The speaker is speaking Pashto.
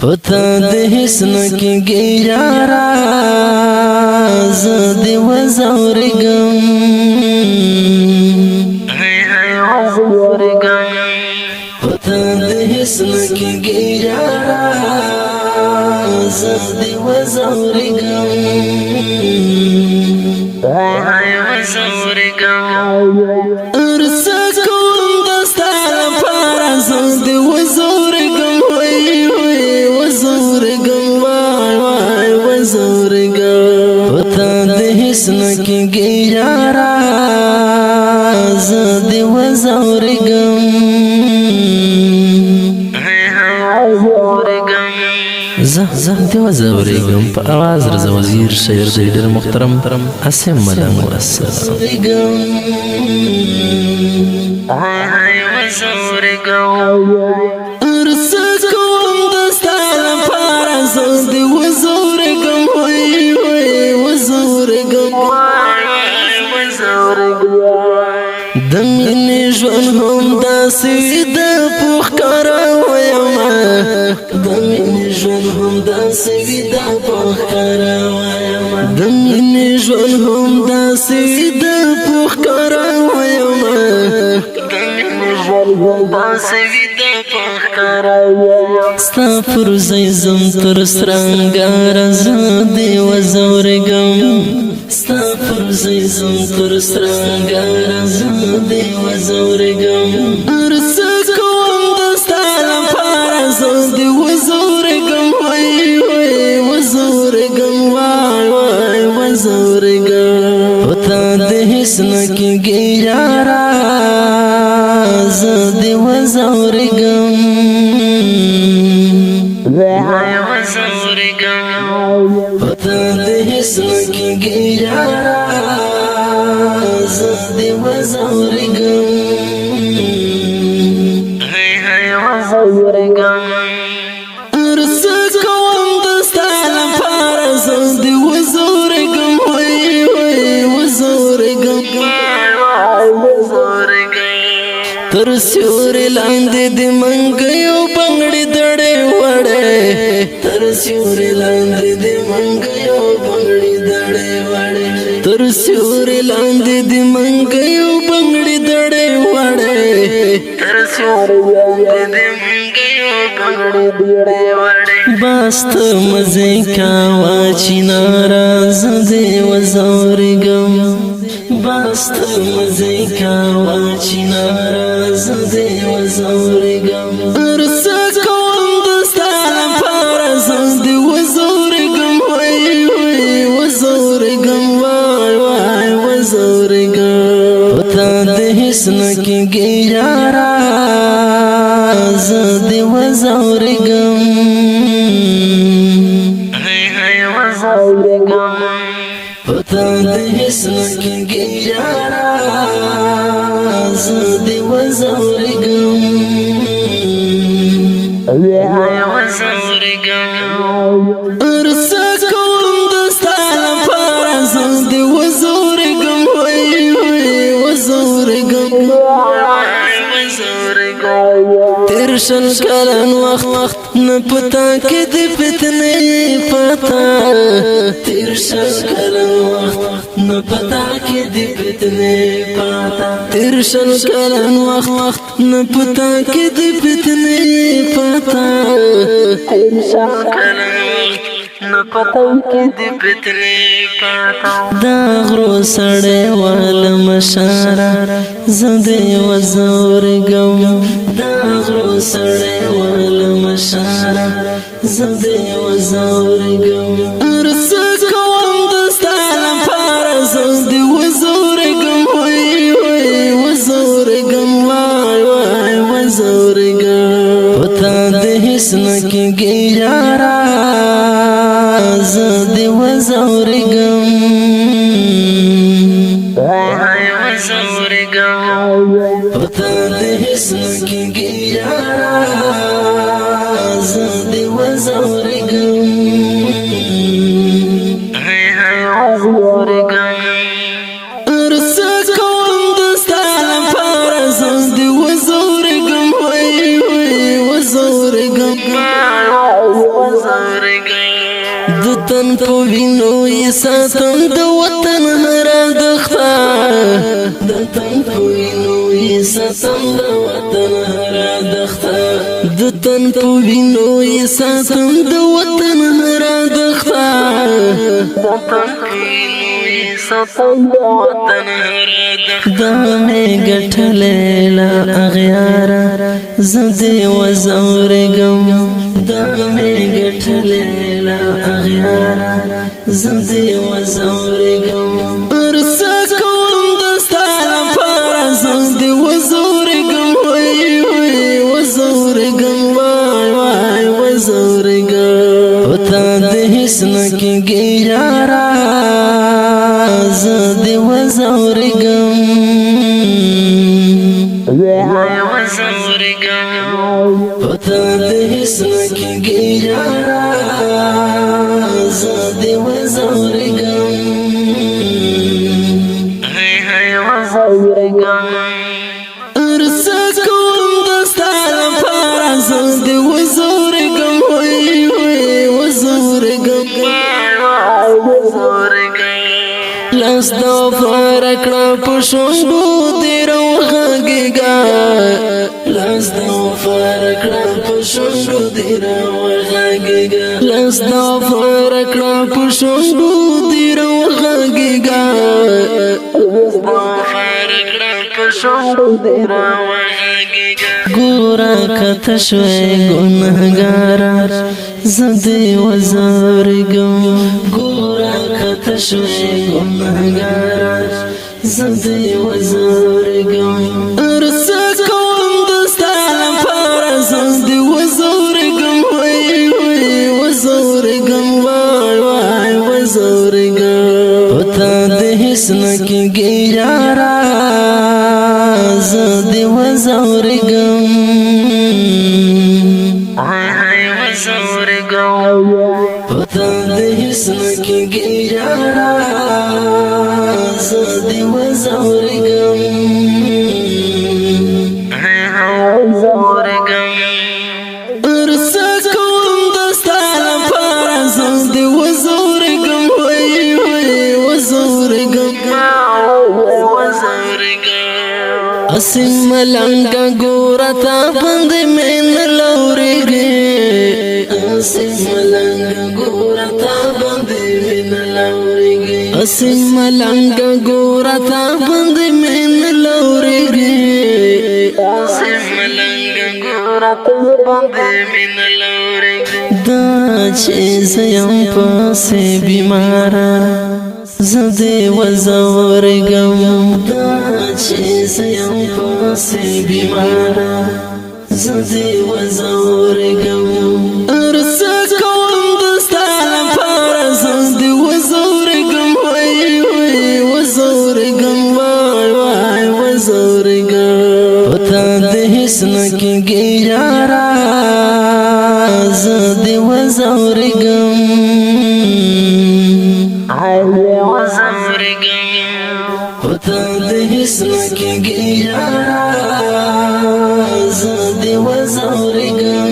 پتا د حسن کې یارا ز دې وزورګم پتا د حسن کې یارا ز دې وزورګم ارسا کوم دستا لپاره ز دې وزورګم پتا د حسن کې یارا ز دې وزورګم زه دې وزورګم په आवाज رضا وزیر شاعر دې ډېر محترم اسم ملنګ السلام ارسا کوم دستا لپاره ز دې وزورګم د مینې ژوند هم داسې د پوخ کاره ویمه د مینې ژوند هم داسې د پوخ کاره ویمه د مینې ژوند هم داسې د پوخ کاره ویمه د مینې ژوند هم داسې د پوخ کاره ویمه ستا پر ځای زم تر سرنګاره زه دې وزورګم ستا پر ځای زم تر سرنګاره زه دې وزورګم ارسا کوم دستا لپاره زه دې وزورګم وزورګم وزورګم پتا د حسن کې یارا زه دې وزورګم پتا د حسن کې یارا زه دې وزورګم ارسا کوم دستا لپاره زه دې وزورګم وزورګم تر سیوري لاندې د منګیو بنګړي دړې وړې تر سیوري لاندې د منګیو بنګړي دړې وړې تر سیوري لاندې د منګیو بنګړي دړې وړې تر سیوري لاندې د منګیو بنګړي دړې وړې باست مزه کا واچی ناراض دې وزورګم باست مزه کا واچی ناراض دې وزورګم ارسا کوم دستا لپاره زه دې وزورګم وزورګم وزورګم پتا د حسن کې یارا زه دې وزورګم پتا د حسن کې یارا زه دې وزورګم ارسا کوم دستا لپاره زه دې وزورګم وزورګم تیر شل کلن وخت نه پتا کې د فتنې پتا تیر شل کلن وخت نه پتا کې د فتنې پتا تیر شل کلن وخت نه پتا کې د فتنې پتا تیر شل کلن وخت نه پتا کې د فتنې پتا دا غرو سړې واله مشاره زه دې وزورګم دا غرو سړې واله مشاره زه دې وزورګم ارسا کوم دستا لپاره زه دې وزورګم وزورګم وزورګم پتا د حسن کې یارا زه دې وزورګم پتا د حسن کې یارا زه دې وزورګم ارسا کوم دستا لپاره زه دې وزورګم وزورګم وطن په وینو یې ساتم د وطن هره دښته د تن په وینو یې ساتم د وطن هره دښته د تن په وینو یې ساتم د وطن هره دښته د تن په وینو یې ساتم د وطن هره دښته دا مې ګټلې له اغیاره زه دې وزورګم دا مې ګټلې له اغیاره زه دې وزورګم ارڅه کوم د ستا لپاره زه دې وزورګم وای وای وزورګم وای وای وزورګم او تا د هیڅ نه کېږي یاره زه دې وزورګم وای وزورګم او تا د هیڅ نه کېږي یاره زه دې وزورګم هی وزورګم ارڅه کوم د ستا لپاره زه دې وزورګم وای وای وزورګم وای وزورګم لاس د وفا راکړه په شونډو دې راوغږېږه لاس د وفا راکړه په شونډو دې راوغږېږه لاس د وفا راکړه په شونډو دې راوغږېږه لاس د وفا راکړه په شونډو دې راوغږېږه ګوره کته شوې ګنهګاره زه دې وزورګم ګوره کته شوې ګنهګاره زه دې وزورګم ارڅه کوم د ستا لپاره زه دې وزورګم وای وای وزورګم وای وای وزورګم او تا د هیڅ نه کېږي یاره زه دې وزورګم وای وزورګم او تا د هیڅ نه کېږي یاره زه دې وزورګم وزورګم ارڅه کوم د ستا لپاره زه دې وزورګم وای وای وزورګم وزورګم اسیم ملنګه ګوره تا باندې مې نه لورېږي اسیم ملنګه ګوره تا باندې مې نه لورېږي اسیم ملنګه ګوره تا باندې مې نه لورېږي اسیم ملنګه ګوره تا باندې مې نه لورېږي دا چې زه یم پسې بیماره زه دې وزورګم دا چې زه یم پسې بیماره زه دې وزورګم ارڅه کوم د ستا لپاره زه دې وزورګم وای وای وزورګم وای وای وزورګم او تا د هیڅ نه کېږي یاره زه دې وزورګم او تا د هیڅ نه کېږي یاره زه دې وزورګم